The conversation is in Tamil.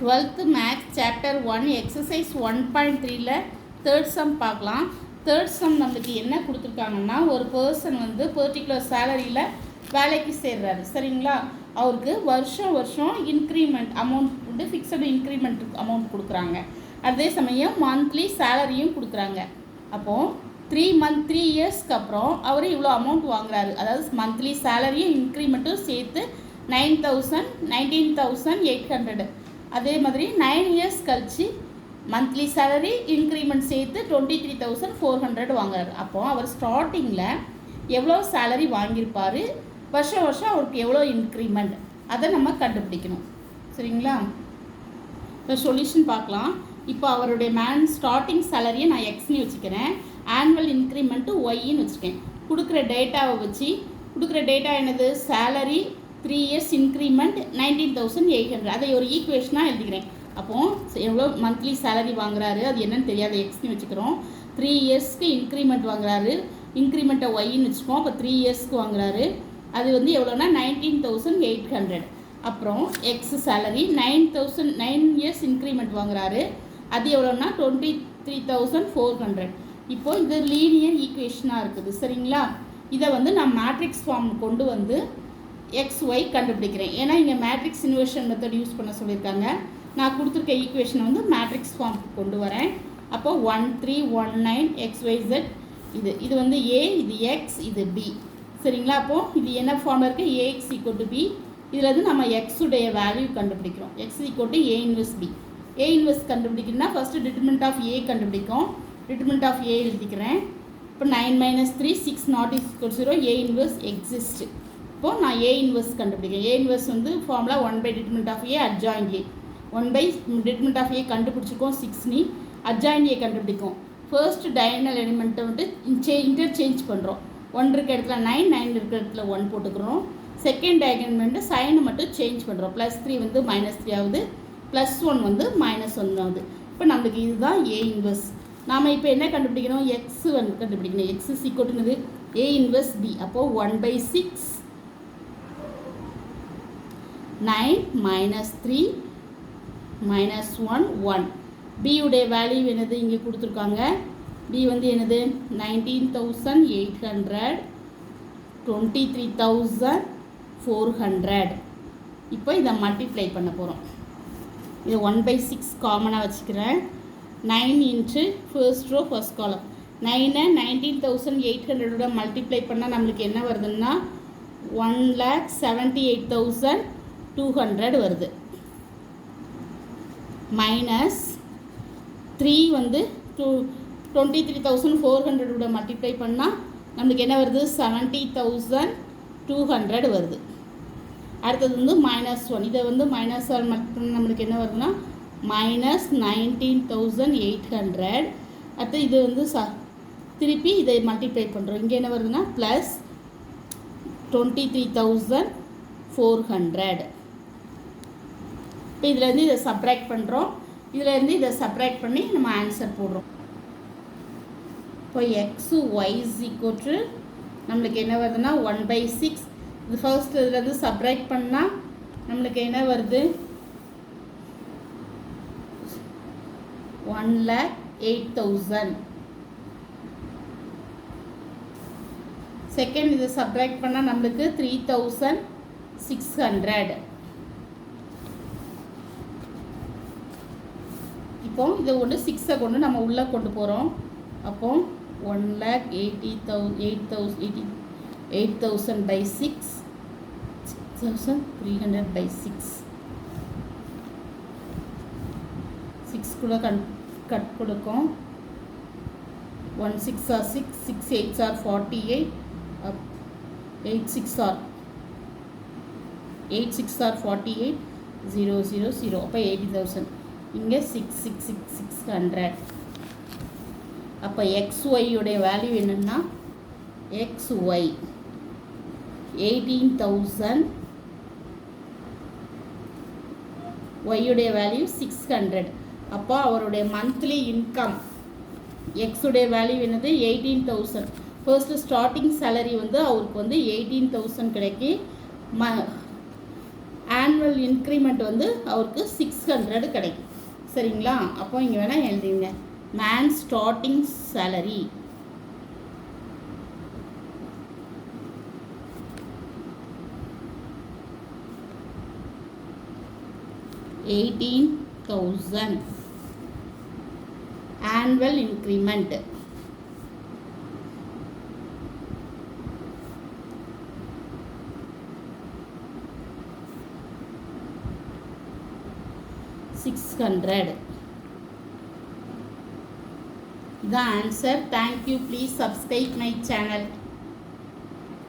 12th மேக்ஸ் சாப்டர் 1 எக்ஸசைஸ் 1.3ல தேர்ட் சம் பார்க்கலாம். தேர்ட் சம் நம்மளுக்கு என்ன கொடுத்துருக்காங்கன்னா, ஒரு பர்சன் வந்து பர்டிகுலர் சேலரியில் வேலைக்கு சேர்றாரு, சரிங்களா? அவருக்கு வருஷம் இன்க்ரிமெண்ட் அமௌண்ட் வந்து ஃபிக்ஸடு இன்க்ரிமெண்ட் அமௌண்ட் கொடுக்குறாங்க. அதே சமயம் மந்த்லி சேலரியும் கொடுக்குறாங்க. அப்போது 3 இயர்ஸ்க்கு அப்புறம் அவர் இவ்வளோ அமௌண்ட் வாங்குறாரு. அதாவது மந்த்லி சேலரியும் இன்க்ரிமெண்ட்டும் சேர்த்து 19,800. அதே மாதிரி 9 இயர்ஸ் கழிச்சு மந்த்லி சேலரி இன்க்ரிமெண்ட் சேர்த்து 23,400 வாங்குறாரு. அப்போது அவர் ஸ்டார்டிங்கில் எவ்வளோ சேலரி வாங்கியிருப்பார், வருஷம் அவருக்கு எவ்வளோ இன்க்ரிமெண்ட், அதை நம்ம கண்டுபிடிக்கணும், சரிங்களா? இப்போ சொல்யூஷன் பார்க்கலாம். இப்போ அவருடைய ஸ்டார்டிங் சேலரியை நான் எக்ஸ்னு வச்சுக்கிறேன், ஆனுவல் இன்க்ரிமெண்ட்டு ஒய்ன்னு வச்சுருக்கேன். கொடுக்குற டேட்டாவை வச்சு, கொடுக்குற டேட்டா என்னது, சேலரி 3 இயர்ஸ் இன்க்ரிமெண்ட் 19,800, அதை ஒரு ஈக்குவேஷனாக எழுதிக்கிறேன். அப்போது எவ்வளோ மந்த்லி சேலரி வாங்குறாரு, அது என்னன்னு தெரியாத எக்ஸ்னு வச்சுக்கிறோம். 3 இயர்ஸ்க்கு இன்க்ரிமெண்ட் வாங்குறாரு, இன்க்ரிமெண்ட்டை ஒய்ன்னு வச்சுக்கோம். அப்போ 3 இயர்ஸ்க்கு வாங்குறாரு, அது வந்து எவ்வளோனா 19,800. அப்புறம் எக்ஸ் சேலரி 9 இயர்ஸ் இன்க்ரிமெண்ட் வாங்குறாரு, அது எவ்வளோனா 23,400. இப்போது இது லீனியர் ஈக்குவேஷனாக இருக்குது, சரிங்களா? இதை வந்து நான் மேட்ரிக்ஸ் ஃபார்ம் கொண்டு வந்து XY கண்டுபிடிக்கிறேன். ஏன்னா இங்கே மேட்ரிக்ஸ் இன்வர்ஷன் மெத்தட் யூஸ் பண்ண சொல்லியிருக்காங்க. நான் கொடுத்துருக்க ஈக்குவேஷனை வந்து மேட்ரிக்ஸ் ஃபார்முக்கு கொண்டு வரேன். அப்போ 1319 XYZ, இது வந்து A, இது X, இது B, சரிங்களா? அப்போது இது என்ன ஃபார்மில் இருக்குது, AX = B. இதில் வந்து நம்ம எக்ஸுடைய வேல்யூ கண்டுபிடிக்கிறோம். X = A inverse B. A inverse கண்டுபிடிக்கணும்னா ஃபஸ்ட்டு டிட்டர்மினன்ட் ஆஃப் A கண்டுபிடிக்கும். டிட்டர்மினன்ட் ஆஃப் A எழுதிக்கிறேன். இப்போ 9 - 3 6 ≠ 0, A இன்வெர்ஸ் எக்ஸிஸ்ட். இப்போது நான் A இன்வெர்ஸ் கண்டுபிடிக்கிறேன். A இன்வெர்ஸ் வந்து formula 1/det of A adjoint A. 1/det of A கண்டுபிடிச்சிருக்கோம் 6 adjoint A கண்டுபிடிக்கும். ஃபர்ஸ்ட் டயகனல் எலிமெண்ட்டை வந்து இன்டர்சேஞ்ச் பண்ணுறோம். 1 இருக்க இடத்துல 9 இருக்கிற இடத்துல 1 போட்டுக்கிறோம். செகண்ட் டயகனல் சைனை மட்டும் சேஞ்ச் பண்ணுறோம். +3 வந்து -3 ஆகுது, +1 வந்து -1 ஆகுது. இப்போ நம்மளுக்கு இதுதான் A இன்வெர்ஸ். நாம் இப்போ என்ன கண்டுபிடிக்கணும், எக்ஸ் வந்து கண்டுபிடிக்கணும். X = A inverse B. அப்போது 1/6 9 - 3 -1 1. B உடைய வேல்யூ என்னது, இங்கே கொடுத்துருக்காங்க. B வந்து என்னது 19,800 23,400. இப்போ இதை மல்டிப்ளை பண்ண போகிறோம். இதை 1/6 காமனாக வச்சுக்கிறேன். 9 into first row first column. 9 19,800 multiply பண்ணால் நம்மளுக்கு என்ன வருதுன்னா 1,78,200 வருது. -3 வந்து 23,400 மல்டிப்ளை பண்ணால் நம்மளுக்கு என்ன வருது 70,200 வருது. அடுத்தது வந்து -1, இதை வந்து -1 மட்டும் நம்மளுக்கு என்ன வருதுன்னா -19,800. அடுத்து இது வந்து திருப்பி இதை மல்டிப்ளை பண்ணுறோம். இங்கே என்ன வருதுன்னா +23,400. இப்போ இதிலேருந்து இதை சப்ராக்ட் பண்ணுறோம். இதிலேருந்து இதை சப்ராக்ட் பண்ணி நம்ம ஆன்சர் போடுறோம். இப்போ XY = நம்மளுக்கு என்ன வருதுன்னா 1/6. இது ஃபர்ஸ்ட் இதுலேருந்து சப்ராக்ட் பண்ணால் நம்மளுக்கு என்ன வருது 1,08,000. செகண்ட் இதை சப்ராக்ட் பண்ணால் நம்மளுக்கு 3,600. இப்போ இதை கொண்டு 6 கொண்டு நம்ம உள்ளே கொண்டு போகிறோம். அப்போ 1,08,000/6 6,300/6 6 கூட கட் கொடுக்கும். 1 6 are 6, 6 8 are 48, 8 6 are 48, 0 0 0. அப்போ 80,000. இங்கே 6,600. அப்போ XY உடைய வேல்யூ என்னென்னா XY 18,000, Y உடைய வேல்யூ 600. அப்போ அவருடைய மந்த்லி இன்கம் X உடைய வேல்யூ என்னது 18,000. ஃபர்ஸ்ட்டு ஸ்டார்டிங் சேலரி வந்து அவருக்கு வந்து 18,000 கிடைக்கி. ஆனுவல் இன்க்ரிமெண்ட் வந்து அவருக்கு 600 கிடைக்கும். சரிங்களா? அப்போ இங்கே வேணால் எழுதிங்க. Man starting salary 18,000. Annual increment 600. The answer. Thank you. Please subscribe my channel.